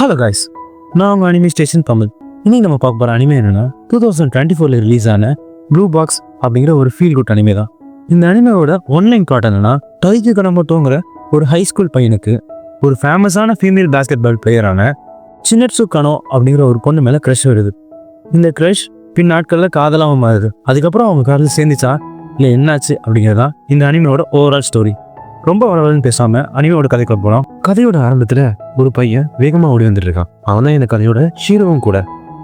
Hello guys, நான் உங்கள் anime station Tamil. இன்னைக்கு நம்ம பார்க்க போகிற அனிமே என்னன்னா 2024 ரிலீஸ் ஆன ப்ளூ பாக்ஸ் அப்படிங்கிற ஒரு ஃபீல் குட் அனிமே தான். இந்த அனிமேவோட ஒன்லைன் காட் என்னன்னா, டைஜி கனமோட்டோங்கிற ஒரு ஹை ஸ்கூல் பையனுக்கு ஒரு ஃபேமஸான ஃபீமேல் பேஸ்கெட் பால் பிளேயரான சினட்சு கனோ அப்படிங்கிற ஒரு பொண்ணு மேலே க்ரஷ் வருது. இந்த க்ரஷ் பின் நாட்களில் காதலாக மாறுது. அதுக்கப்புறம் அவங்க காதல் சேர்ந்துச்சா இல்லை என்னாச்சு அப்படிங்கிறதான் இந்த அனிமையோட ஓவரால் ஸ்டோரி. ரொம்ப வளவலன்னு பேசாமல் அனிமையோட கதைக்குள்ள போகலாம். கதையோட ஆரம்பத்தில் ஒரு பையன் வேகமாக ஓடி வந்துட்டு இருக்கான். அவன் தான் இந்த கதையோட ஹீரோவும் கூட.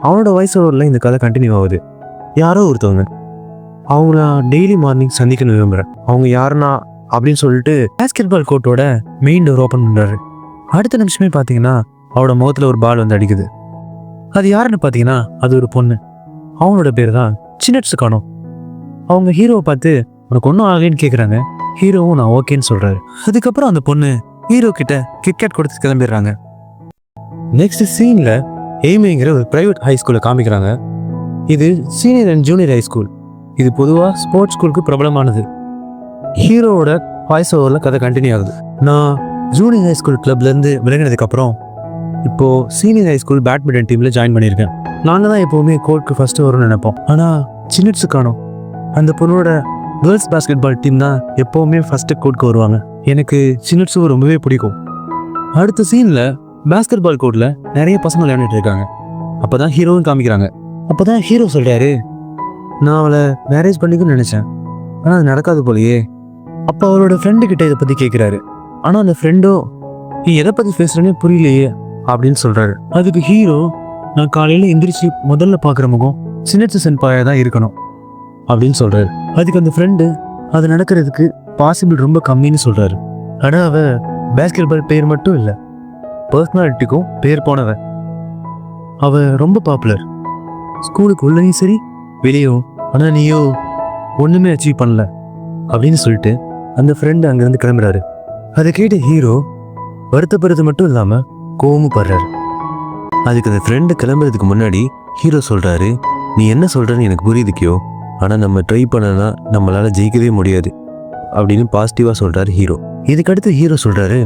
அவனோட வயசோட இந்த கதை கண்டினியூ ஆகுது. யாரோ ஒருத்தவங்க அவங்க நான் டெய்லி மார்னிங் சந்திக்கணும் விரும்புகிறேன். அவங்க யாருன்னா அப்படின்னு சொல்லிட்டு பேஸ்கெட் பால் கோர்ட்டோட மெயின் டோர் ஓப்பன் பண்ணுறாரு. அடுத்த நிமிஷமே பார்த்தீங்கன்னா அவனோட முகத்தில் ஒரு பால் வந்து அடிக்குது. அது யாருன்னு பார்த்தீங்கன்னா அது ஒரு பொண்ணு. அவனோட பேர் தான் சினட்சு கனோ. அவங்க ஹீரோவை பார்த்து உனக்கு ஒன்றும் ஆகலைன்னு கேட்குறாங்க. ஹீரோவும் நான் ஓகேன்னு சொல்கிறாரு. அதுக்கப்புறம் அந்த பொண்ணு ஹீரோ கிட்ட கிட்கேட் கொடுத்து கிளம்பிடுறாங்க. நெக்ஸ்ட் சீனில் எய்மேங்கிற ஒரு ப்ரைவேட் ஹை ஸ்கூலை காமிக்கிறாங்க. இது senior and junior high school. இது பொதுவாக ஸ்போர்ட்ஸ் ஸ்கூலுக்கு பிரபலமானது. ஹீரோவோட வாய்ஸ் ஓவரில் கதை கண்டினியூ ஆகுது. நான் ஜூனியர் ஹை ஸ்கூல் கிளப்லேருந்து விலகினதுக்கப்புறம் இப்போது சீனியர் ஹை ஸ்கூல் பேட்மிண்டன் டீமில் ஜாயின் பண்ணியிருக்கேன். நாங்கள் தான் எப்போவுமே கோர்ட்டுக்கு ஃபஸ்ட்டு வரும்னு நினைப்போம். ஆனால் சின்னட்சு கானோ அந்த பொண்ணோட கேர்ள்ஸ் பேஸ்கெட் பால் டீம் தான் எப்போவுமே ஃபஸ்ட்டு கோர்ட்டுக்கு வருவாங்க. எனக்கு சின்னட்சு ரொம்பவே பிடிக்கும். அடுத்த சீனில் பேஸ்கெட் பால் கோர்ட்டில் நிறைய பசங்க விளையாண்டுட்டு இருக்காங்க. அப்போ தான் ஹீரோவும் காமிக்கிறாங்க. அப்போ தான் ஹீரோ சொல்கிறாரு, நான் அவளை மேரேஜ் பண்ணிக்கணும்னு நினச்சேன், ஆனால் அது நடக்காது போலையே. அப்போ அவரோட ஃப்ரெண்டுக்கிட்ட இதை பற்றி கேட்குறாரு. ஆனால் அந்த ஃப்ரெண்டோ நீ எதை பற்றி பேசுகிறேன்னே புரியலையே அப்படின்னு சொல்கிறாரு. அதுக்கு ஹீரோ, நான் காலையில் எந்திரிச்சு முதல்ல பார்க்குற முகம் சின்னட்சு சென்பாயாக தான் இருக்கணும் அப்படின்னு சொல்கிறாரு. அதுக்கு அந்த ஃப்ரெண்டு அது நடக்கிறதுக்கு பாசிபிள் ரொம்ப கம்மின்னு சொல்கிறாரு. ஆனால் அவள் பேஸ்கெட் பால் பேர் மட்டும் இல்லை, பர்சனாலிட்டிக்கும் பேர் போனவ. அவள் ரொம்ப பாப்புலர் ஸ்கூலுக்கு உள்ளேயும் சரி வெளியும். ஆனால் நீயோ ஒன்றுமே அச்சீவ் பண்ணல அப்படின்னு சொல்லிட்டு அந்த ஃப்ரெண்டு அங்கேருந்து கிளம்புறாரு. அதை கேட்டு ஹீரோ வருத்தப்படுறது மட்டும் இல்லாமல் கோவமும் படுறாரு. அதுக்கு அந்த ஃப்ரெண்டு கிளம்புறதுக்கு முன்னாடி ஹீரோ சொல்கிறாரு, நீ என்ன சொல்கிறன்னு எனக்கு புரியுதுக்கியோ, ஆனால் நம்ம ட்ரை பண்ணனா நம்மளால் ஜெயிக்கவே முடியாது அப்படின்னு பாசிட்டிவாக சொல்கிறாரு ஹீரோ. இதுக்கடுத்து ஹீரோ சொல்கிறாரு,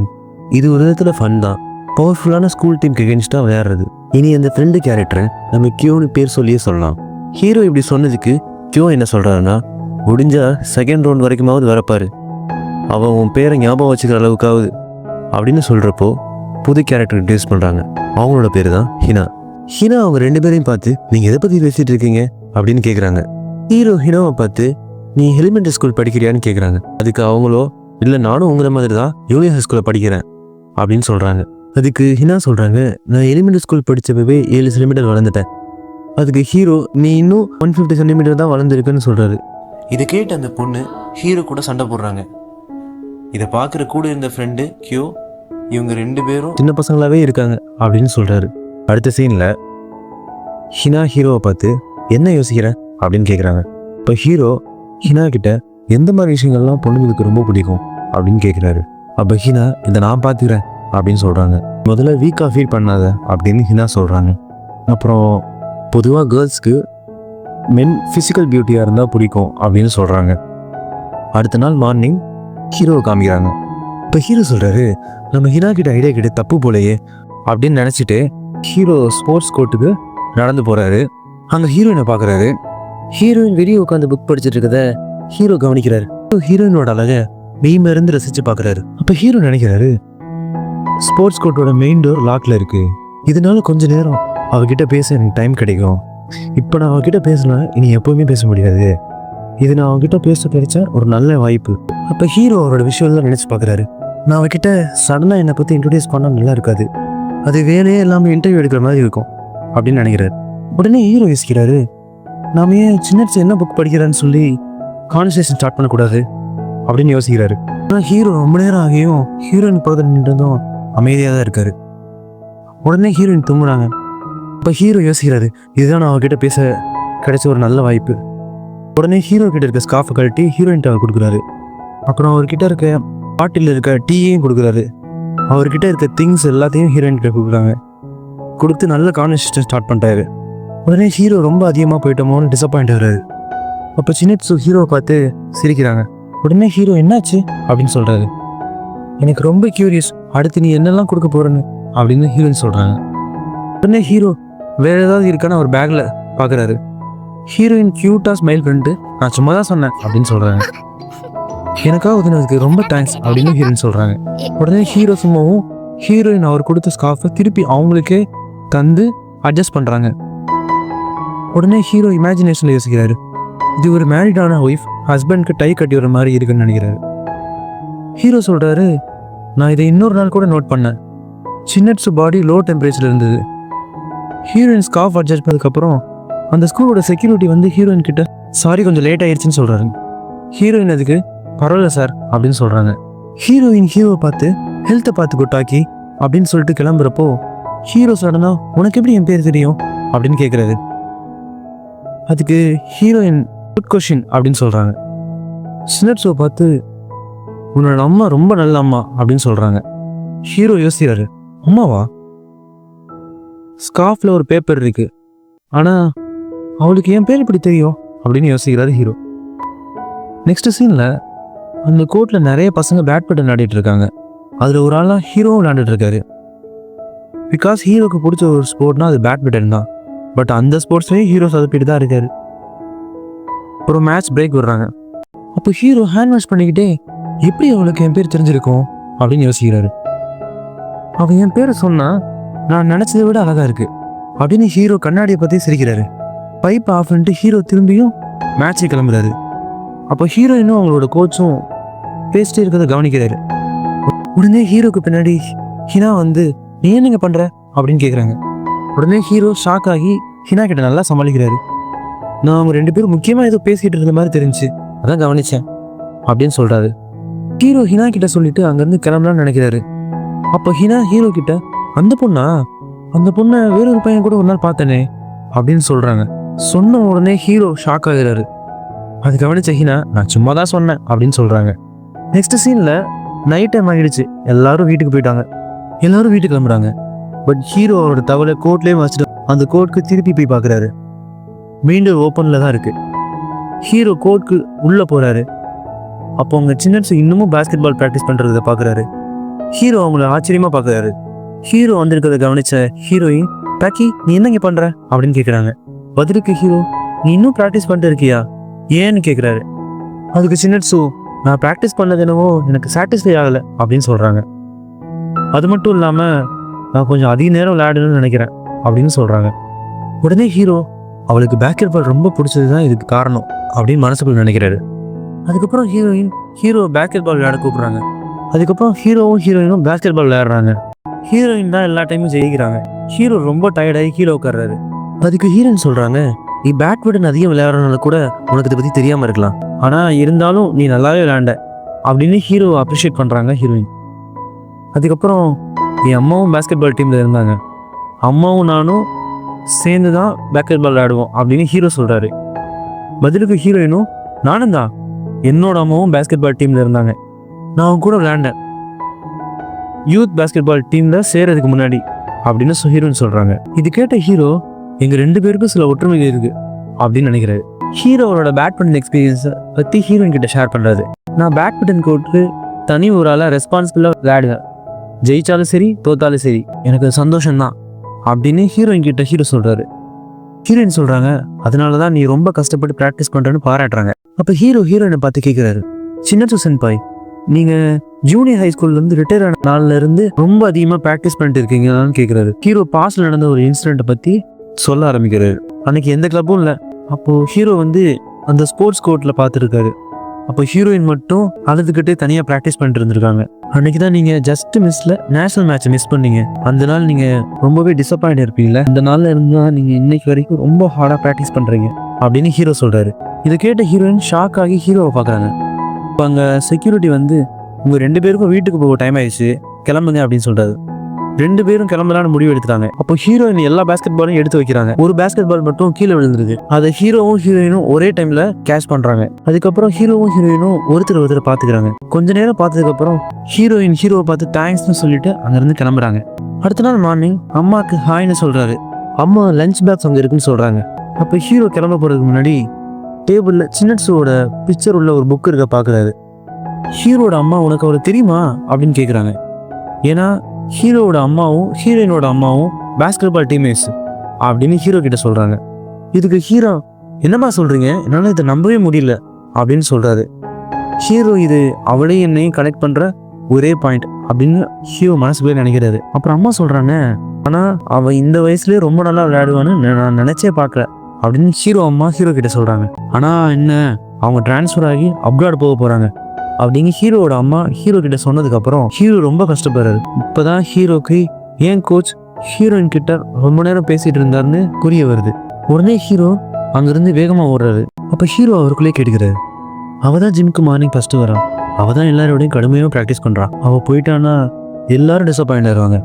இது ஒரு விதத்தில் ஃபன் தான், பவர்ஃபுல்லான ஸ்கூல் டீமுக்கு எகென்ஸ்டாக விளையாடுறது. இனி அந்த ஃப்ரெண்டு கேரக்டரை நம்ம கியோன்னு பேர் சொல்லியே சொல்லலாம். ஹீரோ இப்படி சொன்னதுக்கு கியோ என்ன சொல்கிறாருன்னா, முடிஞ்சால் செகண்ட் ரவுண்ட் வரைக்குமாவது வரப்பாரு, அவன் உன் பேரை ஞாபகம் வச்சுக்கிற அளவுக்காவது அப்படின்னு சொல்கிறப்போ புது கேரக்டர் இன்ட்ரடியூஸ் பண்ணுறாங்க. அவங்களோட பேர் தான் ஹினா. ஹினா அவங்க ரெண்டு பேரையும் பார்த்து நீங்கள் எதை பற்றி பேசிகிட்டு இருக்கீங்க அப்படின்னு கேட்குறாங்க. ஹீரோ ஹினாவை பார்த்து நீ எலிமெண்ட்ரி ஸ்கூல் படிக்கிறியான்னு கேட்குறாங்க. அதுக்கு அவங்களோ, இல்லை நானும் உங்களை மாதிரி தான் யூனியர் ஹை ஸ்கூலில் படிக்கிறேன் அப்படின்னு சொல்கிறாங்க. அதுக்கு ஹினா சொல்கிறாங்க, நான் எலிமெண்ட்ரி ஸ்கூல் படித்தப்பவே 7 சென்டிமீட்டர் வளர்ந்துட்டேன். அதுக்கு ஹீரோ, நீ இன்னும் 150 சென்டிமீட்டர் தான் வளர்ந்துருக்குன்னு சொல்கிறாரு. இதை கேட்டு அந்த பொண்ணு ஹீரோ கூட சண்டை போடுறாங்க. இதை பார்க்குற கூட இருந்த ஃப்ரெண்டு கியோ, இவங்க ரெண்டு பேரும் சின்ன பசங்களாகவே இருக்காங்க அப்படின்னு சொல்கிறாரு. அடுத்த சீனில் ஹினா ஹீரோவை பார்த்து என்ன யோசிக்கிறேன் அப்படின்னு கேட்குறாங்க. இப்போ ஹீரோ ஹினா கிட்ட எந்த மாதிரி விஷயங்கள்லாம் பொண்ணுங்களுக்கு ரொம்ப பிடிக்கும் அப்படின்னு கேட்குறாரு. அப்போ ஹினா, இதை நான் பார்த்துக்கிறேன் அப்படின்னு சொல்கிறாங்க. முதல்ல வீக்காக ஃபீல் பண்ணாத அப்படின்னு ஹினா சொல்கிறாங்க. அப்புறம் பொதுவாக கேர்ள்ஸ்க்கு மென் ஃபிசிக்கல் பியூட்டியாக இருந்தால் பிடிக்கும் அப்படின்னு சொல்கிறாங்க. அடுத்த நாள் மார்னிங் ஹீரோவை காமிக்கிறாங்க. இப்போ ஹீரோ சொல்கிறாரு, நம்ம ஹினா கிட்ட ஐடியா கிட்ட தப்பு போலையே அப்படின்னு நினச்சிட்டு ஹீரோ ஸ்போர்ட்ஸ் கோர்ட்டுக்கு நடந்து போகிறாரு. அங்கே ஹீரோயினை பார்க்குறாரு. ஹீரோயின் வெளியே உட்காந்து புக் படிச்சுட்டு இருக்கத ஹீரோ கவனிக்கிறாரு. ஹீரோயினோட அழகை மெய்மருந்து ரசித்து பார்க்குறாரு. அப்போ ஹீரோ நினைக்கிறாரு, ஸ்போர்ட்ஸ் கோர்ட்டோட மெயின் டோர் லாக்ல இருக்கு, இதனால கொஞ்ச நேரம் அவகிட்ட பேச எனக்கு டைம் கிடைக்கும். இப்போ நான் அவகிட்ட பேசினா இனி எப்போவுமே பேச முடியாது, இது நான் அவகிட்ட பேச கிடைச்சா ஒரு நல்ல வாய்ப்பு. அப்போ ஹீரோ அவரோட விஷயம்லாம் நினச்சி பார்க்குறாரு. நான் அவகிட்ட சடனாக என்னை பற்றி இன்ட்ரடியூஸ் பண்ணால் நல்லா இருக்காது, அது வேலையே இல்லாமல் இன்டர்வியூ எடுக்கிற மாதிரி இருக்கும் அப்படின்னு நினைக்கிறாரு. உடனே ஹீரோ யோசிக்கிறாரு, நாம ஏன் சின்னட்சு என்ன புக் படிக்கிறான்னு சொல்லி கான்வர்சேஷன் ஸ்டார்ட் பண்ணக்கூடாது அப்படின்னு யோசிக்கிறாரு. ஆனால் ஹீரோ ரொம்ப நேரம் ஆகியும் ஹீரோயின் பக்கத்தில் நின்றுதும் அமைதியாக தான் இருக்காரு. உடனே ஹீரோயின் தூங்குறாங்க. இப்போ ஹீரோ யோசிக்கிறாரு, இதுதான் நான் அவகிட்ட பேச கிடைச்ச ஒரு நல்ல வாய்ப்பு. உடனே ஹீரோ கிட்ட இருக்க ஸ்கார்ஃபை கழட்டி ஹீரோயின்ட்ட அவர் கொடுக்குறாரு. அப்புறம் அவர்கிட்ட இருக்க பாட்டில் இருக்க டீயையும் கொடுக்குறாரு. அவர்கிட்ட இருக்க திங்ஸ் எல்லாத்தையும் ஹீரோயின் கிட்ட கொடுக்குறாங்க. கொடுத்து நல்ல கான்வர்சேஷன் ஸ்டார்ட் பண்ணிட்டாரு. உடனே ஹீரோ ரொம்ப அதிகமாக போயிட்டோமோன்னு டிசப்பாயிண்ட் ஆகிறாரு. அப்போ சின்னட்சு ஹீரோவை பார்த்து சிரிக்கிறாங்க. உடனே ஹீரோ என்னாச்சு அப்படின்னு சொல்கிறாரு. எனக்கு ரொம்ப கியூரியஸ், அடுத்து நீ என்னெல்லாம் கொடுக்க போகிறேன்னு அப்படின்னு ஹீரோயின் சொல்கிறாங்க. உடனே ஹீரோ வேற ஏதாவது இருக்கான்னு ஒரு பேக்ல பாக்குறாரு. ஹீரோயின் கியூட்டா ஸ்மைல் பண்ணிட்டு நான் சும்மா தான் சொன்னேன் அப்படின்னு சொல்றாங்க. எனக்காக உதவினதுக்கு ரொம்ப தேங்க்ஸ் அப்படின்னு ஹீரோயின் சொல்றாங்க. உடனே ஹீரோ சும்மாவும் ஹீரோயின் அவர் கொடுத்த ஸ்கார்ஃபை திருப்பி அவங்களுக்கே தந்து அட்ஜஸ்ட் பண்றாங்க. உடனே ஹீரோ இமேஜினேஷன்ல யோசிக்கிறாரு, இது ஒரு மேரிடான ஒய்ஃப் ஹஸ்பண்ட்க்கு டை கட்டி வர மாதிரி இருக்குன்னு நினைக்கிறாரு. ஹீரோ சொல்றாரு, நான் இதை இன்னொரு நாள் கூட நோட் பண்ணேன். சின்னட்ஸு பாடி லோ டெம்பரேச்சர்ல இருந்தது. ஹீரோயின் ஸ்கார்ஃப் அட்ஜஸ்ட் பண்ணதுக்கப்புறம் அந்த ஸ்கூலோட செக்யூரிட்டி வந்து ஹீரோயின் கிட்ட சாரி கொஞ்சம் லேட் ஆயிடுச்சுன்னு சொல்றாரு. ஹீரோயின் அதுக்கு பரவாயில்ல சார் அப்படின்னு சொல்றாங்க. ஹீரோயின் ஹீரோவை பார்த்து ஹெல்த்தை பார்த்து குட்டாக்கி அப்படின்னு சொல்லிட்டு கிளம்புறப்போ ஹீரோ சடனா உனக்கு எப்படி என் பேர் தெரியும் அப்படின்னு கேட்குறாரு. அதுக்கு ஹீரோயின் குட் கொஷின் அப்படின்னு சொல்றாங்க. சின்னட்ஸை பார்த்து உன்னோட அம்மா ரொம்ப நல்ல அம்மா அப்படின்னு சொல்றாங்க. ஹீரோ யோசிக்கிறாரு, அம்மாவா? ஸ்கார்ஃப்ல ஒரு பேப்பர் இருக்கு, ஆனா அவளுக்கு என் பேர் இப்படி தெரியும் அப்படின்னு யோசிக்கிறாரு ஹீரோ. நெக்ஸ்ட் சீன்ல அந்த கோர்ட்ல நிறைய பசங்க பேட்மிண்டன் விளையாடிட்டு இருக்காங்க. அதுல ஒரு ஆளா ஹீரோவும் விளையாண்டுட்டு இருக்காரு. பிகாஸ் ஹீரோக்கு பிடிச்ச ஒரு ஸ்போர்ட்னா அது பேட்மிண்டன் தான். பட் அந்த ஸ்போர்ட்ஸ்லயே ஹீரோ சொதப்பிட்டு தான் இருக்காரு. ஒரு மேட்ச் பிரேக் விடுறாங்க. அப்போ ஹீரோ ஹேண்ட் வாஷ் பண்ணிக்கிட்டே எப்படி அவளுக்கு என் பேர் தெரிஞ்சிருக்கும் அப்படின்னு யோசிக்கிறாரு. அவன் என் பேரை சொன்னா நான் நினைச்சதை விட அழகா இருக்கு அப்படின்னு ஹீரோ கண்ணாடியை பத்தி சிரிக்கிறாரு. பைப் ஆஃப் பண்ணிட்டு ஹீரோ திரும்பியும் மேட்சை கிளம்புறாரு. அப்போ ஹீரோயினும் அவங்களோட கோச்சும் பேசிட்டே இருக்கிறத கவனிக்கிறாரு. உடனே ஹீரோக்கு பின்னாடி ஹினா வந்து நீ என்னங்க பண்ற அப்படின்னு கேட்குறாங்க. உடனே ஹீரோ ஷாக் ஆகி ஹினா கிட்ட நல்லா சமாளிக்கிறாரு. நான் அவங்க 2 பேரும் முக்கியமாக ஏதோ பேசிக்கிட்டு இருந்த மாதிரி தெரிஞ்சு அதான் கவனிச்சேன் அப்படின்னு சொல்றாரு. ஹீரோ ஹினா கிட்ட சொல்லிட்டு அங்கேருந்து கிளம்பலான்னு நினைக்கிறாரு. அப்போ ஹினா ஹீரோ கிட்ட அந்த பொண்ணை வேறொரு பையன் கூட ஒரு நாள் பார்த்தனே அப்படின்னு சொல்றாங்க. சொன்ன உடனே ஹீரோ ஷாக் ஆகிறாரு. அது கவனிச்ச ஹினா நான் சும்மா தான் சொன்னேன் அப்படின்னு சொல்றாங்க. நெக்ஸ்ட் சீன்ல நைட் டைம் ஆகிடுச்சு. எல்லாரும் வீட்டுக்கு போயிட்டாங்க. எல்லாரும் வீட்டுக்கு கிளம்புறாங்க. பட் ஹீரோ அவரோட தவளை கோர்ட்லேயே வச்சுட்டு அந்த கோர்ட்டுக்கு திருப்பி போய் பார்க்குறாரு. மீண்டும் ஓப்பனில் தான் இருக்கு. ஹீரோ கோர்ட்டுக்கு உள்ளே போறாரு. அப்போ அவங்க சின்னட்ஸ் இன்னமும் பாஸ்கெட் பால் ப்ராக்டிஸ் பண்ணுறத பார்க்குறாரு. ஹீரோ அவங்கள ஆச்சரியமாக பார்க்குறாரு. ஹீரோ வந்திருக்கிறத கவனிச்ச ஹீரோயின் பாக்கி நீ என்னங்க பண்ற அப்படின்னு கேட்குறாங்க. பதிலுக்கு ஹீரோ நீ இன்னும் ப்ராக்டிஸ் பண்ணிட்டு இருக்கியா ஏன்னு கேட்குறாரு. அதுக்கு சின்னட்ஸு நான் ப்ராக்டிஸ் பண்ணது என்னவோ எனக்கு சாட்டிஸ்ஃபை ஆகலை அப்படின்னு சொல்கிறாங்க. அது மட்டும் இல்லாமல் நான் கொஞ்சம் அதிக நேரம் விளையாடணும்னு நினைக்கிறேன் அப்படின்னு சொல்கிறாங்க. உடனே ஹீரோ அவளுக்கு பேஸ்கெட் பால் ரொம்ப பிடிச்சது தான் இதுக்கு காரணம் அப்படின்னு மனசுக்குள்ள நினைக்கிறாரு. அதுக்கப்புறம் ஹீரோ பேஸ்கெட் பால் விளையாட கூப்பிட்றாங்க. அதுக்கப்புறம் ஹீரோவும் ஹீரோயினும் பேஸ்கெட் பால் விளையாடுறாங்க. ஹீரோயின் தான் எல்லா டைமும் ஜெயிக்கிறாங்க. ஹீரோ ரொம்ப டயர்டாகி கீழே உட்கார்றாரு. அதுக்கு ஹீரோயின் சொல்கிறாங்க, நீ பேட்மிண்டன் அதிகம் விளையாடுறதுனால கூட உனக்கு இதை பற்றி தெரியாமல் இருக்கலாம், ஆனால் இருந்தாலும் நீ நல்லாவே விளையாண்ட அப்படின்னு ஹீரோ அப்ரிஷியேட் பண்ணுறாங்க ஹீரோயின். அதுக்கப்புறம் என் அம்மாவும் பேஸ்கெட் பால் டீமில் இருந்தாங்க, அம்மாவும் நானும் சேர்ந்து தான் பேஸ்கெட் பால் விளையாடுவோம் அப்படின்னு ஹீரோ சொல்கிறாரு. பதிலுக்கு ஹீரோயினும் நானும் தான், என்னோட அம்மாவும் பேஸ்கெட் பால் டீமில் இருந்தாங்க, நான் அவங்க கூட விளையாண்டேன் யூத் பேஸ்கெட் பால் டீமில் சேர்றதுக்கு முன்னாடி அப்படின்னு ஹீரோயின் சொல்கிறாங்க. இது கேட்ட ஹீரோ எங்கள் 2 பேருக்கும் சில ஒற்றுமைகள் இருக்கு அப்படின்னு நினைக்கிறாரு. ஹீரோவோட பேட்மிண்டன் எக்ஸ்பீரியன்ஸை பற்றி ஹீரோயின் கிட்ட ஷேர் பண்ணுறாரு. நான் பேட்மிண்டன் கோர்ட்டு தனி ஒரு ஆளாக ரெஸ்பான்சிபிளாக விளையாடுவேன், ஜெயிச்சாலும் சரி தோத்தாலும் சரி எனக்கு சந்தோஷம்தான் அப்படின்னு ஹீரோயின் கிட்ட ஹீரோ சொல்கிறாரு. ஹீரோயின் சொல்கிறாங்க, அதனால தான் நீ ரொம்ப கஷ்டப்பட்டு ப்ராக்டிஸ் பண்ணுறேன்னு பாராட்டுறாங்க. அப்போ ஹீரோயினை பார்த்து கேட்குறாரு, சின்னட்சு சென்பாய் நீங்கள் ஜூனியர் ஹை ஸ்கூல்லேருந்து ரிட்டையர் ஆன நாளில் இருந்து ரொம்ப அதிகமாக ப்ராக்டிஸ் பண்ணிட்டு இருக்கீங்கன்னு கேட்குறாரு. ஹீரோ பாஸ்டில் நடந்த ஒரு இன்சிடெண்ட்டை பற்றி சொல்ல ஆரம்பிக்கிறாரு. அன்னைக்கு எந்த கிளப்பும் இல்லை. அப்போது ஹீரோ வந்து அந்த ஸ்போர்ட்ஸ் கோர்ட்டில் பார்த்துருக்காரு. அப்போ ஹீரோயின் மட்டும் அழுதுகிட்டே தனியாக ப்ராக்டிஸ் பண்ணிட்டு இருந்திருக்காங்க. அன்னைக்கு தான் நீங்கள் ஜஸ்ட் மிஸ்ல நேஷனல் மேட்சை மிஸ் பண்ணீங்க. அந்த நாள் நீங்கள் ரொம்பவே டிசப்பாயிண்ட் இருப்பீங்களே, அந்த நாளில் இருந்து தான் நீங்கள் இன்னைக்கு வரைக்கும் ரொம்ப ஹார்டாக ப்ராக்டிஸ் பண்ணுறீங்க அப்படின்னு ஹீரோ சொல்கிறாரு. இதை கேட்ட ஹீரோயின் ஷாக் ஆகி ஹீரோவை பார்க்குறாங்க. இப்போ அங்கே செக்யூரிட்டி வந்து உங்கள் 2 பேருக்கும் வீட்டுக்கு போக டைம் ஆயிடுச்சு, கிளம்புங்க அப்படின்னு சொல்கிறாரு. 2 பேரும் கிளம்பலான்னு முடிவு எடுத்துட்டாங்க. அப்போ ஹீரோயின் எல்லா பேஸ்கெட் பாலையும் எடுத்து வைக்கிறாங்க. ஒரு பேஸ்கெட் பால் மட்டும் கீழே விழுந்துருக்கு. அதை ஹீரோவும் ஹீரோயினும் ஒரே டைம்ல கேட்ச் பண்றாங்க. அதுக்கப்புறம் ஹீரோவும் ஹீரோயினும் ஒருத்தர் பாத்துக்கிறாங்க. கொஞ்ச நேரம் பார்த்ததுக்கு அப்புறம் ஹீரோயின் ஹீரோவை பார்த்து தேங்க்ஸ்னு சொல்லிட்டு அங்கிருந்து கிளம்புறாங்க. அடுத்த நாள் மார்னிங் அம்மாக்கு ஹாய்னு சொல்றாரு. அம்மா லஞ்ச் பேக்ஸ் அங்கே இருக்குன்னு சொல்றாங்க. அப்போ ஹீரோ கிளம்ப போறதுக்கு முன்னாடி டேபிள்ல சின்னட்ஸோட பிக்சர் உள்ள ஒரு புக் இருக்க பாக்குறாரு. ஹீரோட அம்மா உனக்கு அவரை தெரியுமா அப்படின்னு கேட்குறாங்க. ஏன்னா ஹீரோவோட அம்மாவும் ஹீரோயினோட அம்மாவும் பேஸ்கெட் பால் டீம்மேட்ஸ் அப்படின்னு ஹீரோ கிட்ட சொல்கிறாங்க. இதுக்கு ஹீரோ என்னம்மா சொல்கிறீங்க, என்னால் இதை நம்பவே முடியல அப்படின்னு சொல்கிறாரு. ஹீரோ இது அவளையும் என்னையும் கனெக்ட் பண்ணுற ஒரே பாயிண்ட் அப்படின்னு ஹீரோ மனசுக்குள்ளே நினைக்கிறாரு. அப்புறம் அம்மா சொல்கிறாங்க, ஆனால் அவள் இந்த வயசுலேயே ரொம்ப நல்லா விளையாடுவான்னு நான் நினச்சே பார்க்கல அப்படின்னு ஹீரோ அம்மா ஹீரோ கிட்ட சொல்கிறாங்க. ஆனால் என்ன, அவங்க டிரான்ஸ்ஃபர் ஆகி அப்ராட் போக போகிறாங்க அப்படின்னு ஹீரோவோட அம்மா ஹீரோ கிட்ட சொன்னதுக்கப்புறம் ஹீரோ ரொம்ப கஷ்டப்படுறாரு. இப்போ தான் ஹீரோக்கு ஏன் கோச் ஹீரோயின் கிட்ட ரொம்ப நேரம் பேசிகிட்டு இருந்தாருன்னு புரிய வருது. உடனே ஹீரோ அங்கேருந்து வேகமாக ஓடுறாரு. அப்போ ஹீரோ அவருக்குள்ளே கேட்டுக்கிறாரு, அவள் தான் ஜிம்க்கு மார்னிங் ஃபஸ்ட்டு வரான், அவள் தான் எல்லாரோடையும் கடுமையாக ப்ராக்டிஸ் பண்ணுறான், அவள் போயிட்டான்னா எல்லாரும் டிசப்பாயிண்ட் ஆயிடுவாங்க,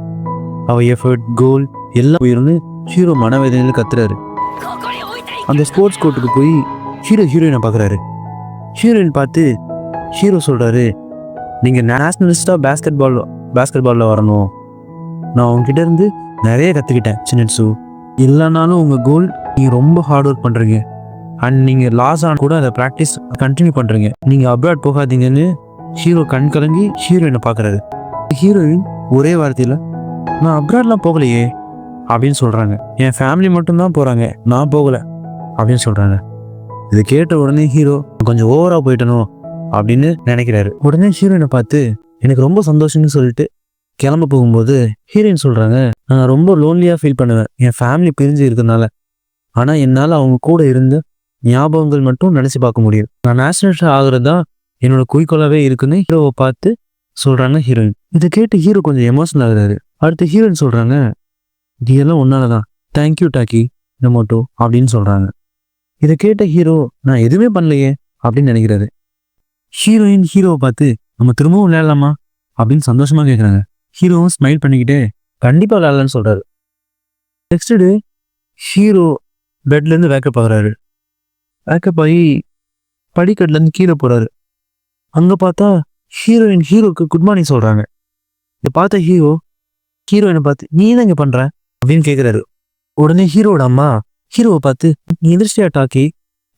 அவள் எஃபர்ட் கோல் எல்லாம் போயிருந்து ஹீரோ மனவேதனையில் கத்துறாரு. அந்த ஸ்போர்ட்ஸ் கோர்ட்டுக்கு போய் ஹீரோயினை பார்க்குறாரு. ஹீரோயின் பார்த்து ஹீரோ சொல்கிறாரு, நீங்கள் நேஷ்னலிஸ்டாக பேஸ்கெட் பாலில் வரணும், நான் உங்ககிட்ட இருந்து நிறைய கற்றுக்கிட்டேன் சின்னட்ஸு, இல்லைனாலும் உங்கள் கோல் நீங்கள் ரொம்ப ஹார்ட் ஒர்க் பண்ணுறீங்க அண்ட் நீங்கள் லாஸ் ஆன கூட அதை ப்ராக்டிஸ் கண்டினியூ பண்ணுறீங்க, நீங்கள் அப்ராட் போகாதீங்கன்னு ஹீரோ கண் கலங்கி ஹீரோயினை பார்க்குறாரு. ஹீரோயின் ஒரே வார்த்தையில், நான் அப்ராட்லாம் போகலையே அப்படின்னு சொல்கிறாங்க, என் ஃபேமிலி மட்டும்தான் போகிறாங்க, நான் போகலை அப்படின்னு சொல்கிறாங்க. இதை கேட்ட உடனே ஹீரோ கொஞ்சம் ஓவராக போயிட்டணும் அப்படின்னு நினைக்கிறாரு. உடனே ஹீரோயினை பார்த்து எனக்கு ரொம்ப சந்தோஷம்னு சொல்லிட்டு கிளம்ப போகும்போது ஹீரோயின் சொல்கிறாங்க, நான் ரொம்ப லோன்லியாக ஃபீல் பண்ணுவேன் என் ஃபேமிலி பிரிஞ்சு இருக்கிறதுனால, ஆனால் என்னால் அவங்க கூட இருந்து ஞாபகங்கள் மட்டும் நினச்சி பார்க்க முடியும், நான் நேஷனல் ஆகிறது தான் என்னோட குறிக்கோளாகவே இருக்குன்னு ஹீரோவை பார்த்து சொல்கிறாங்க ஹீரோயின். இதை கேட்டு ஹீரோ கொஞ்சம் எமோஷனல் ஆகுறாரு. அடுத்து ஹீரோயின் சொல்கிறாங்க, இது எல்லாம் ஒன்னால தான், தேங்க்யூ டாக்கி மோட்டோ அப்படின்னு சொல்கிறாங்க. இதை கேட்ட ஹீரோ நான் எதுவுமே பண்ணலையே அப்படின்னு நினைக்கிறாரு. ஹீரோயின் ஹீரோவை பார்த்து நம்ம திரும்பவும் விளையாடலாமா அப்படின்னு சந்தோஷமாக கேட்குறாங்க. ஹீரோவும் ஸ்மைல் பண்ணிக்கிட்டே கண்டிப்பாக விளையாடலான்னு சொல்கிறாரு. நெக்ஸ்ட் டே ஹீரோ பெட்லேருந்து வேக்கப் ஆகுறாரு. வேக்கப் ஆகி படிக்கட்டுலேருந்து கீழே போகிறாரு. அங்கே பார்த்தா ஹீரோயின் ஹீரோக்கு குட் மார்னிங் சொல்கிறாங்க. இதை பார்த்த ஹீரோ ஹீரோயினை பார்த்து நீ தான் இங்கே பண்ணுற அப்படின்னு கேட்குறாரு. உடனே ஹீரோட அம்மா ஹீரோவை பார்த்து நீ எதிர்ச்சியா டாக்கி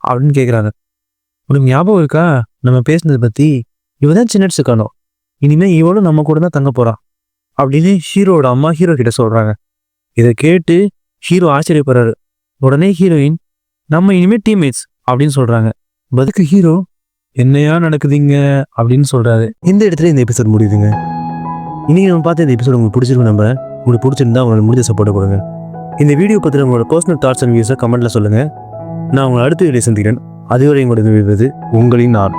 அப்படின்னு கேட்குறாங்க. உனக்கு ஞாபகம் இருக்கா நம்ம பேசினதை பற்றி, இவ தான் சின்னட்ஸு காணோம், இனிமேல் இவளும் நம்ம கூட தான் தங்க போகிறான் அப்படின்னு ஹீரோட அம்மா ஹீரோ கிட்ட சொல்கிறாங்க. இதை கேட்டு ஹீரோ ஆச்சரியப்படுறாரு. உடனே ஹீரோயின் நம்ம இனிமேல் டீம்மேட்ஸ் அப்படின்னு சொல்கிறாங்க. பதுக்கு ஹீரோ என்னையா நடக்குதுங்க அப்படின்னு சொல்கிறாரு. இந்த இடத்துல இந்த எபிசோட் முடியுதுங்க. இன்னைக்கு நம்ம பார்த்த இந்த எபிசோட் உங்களுக்கு பிடிச்சிருக்கும். உங்களுக்கு பிடிச்சிருந்தா உங்களோட முடிஞ்ச சப்போர்ட் கொடுங்க. இந்த வீடியோ பற்றி உங்களோட பர்சனல் தாட்ஸ் அண்ட் வியூஸை கமெண்ட்டில் சொல்லுங்கள். நான் உங்களை அடுத்த வீடியோ சந்திக்கிறேன். அதுவரை உங்களோட விடுவது உங்களின் நான்.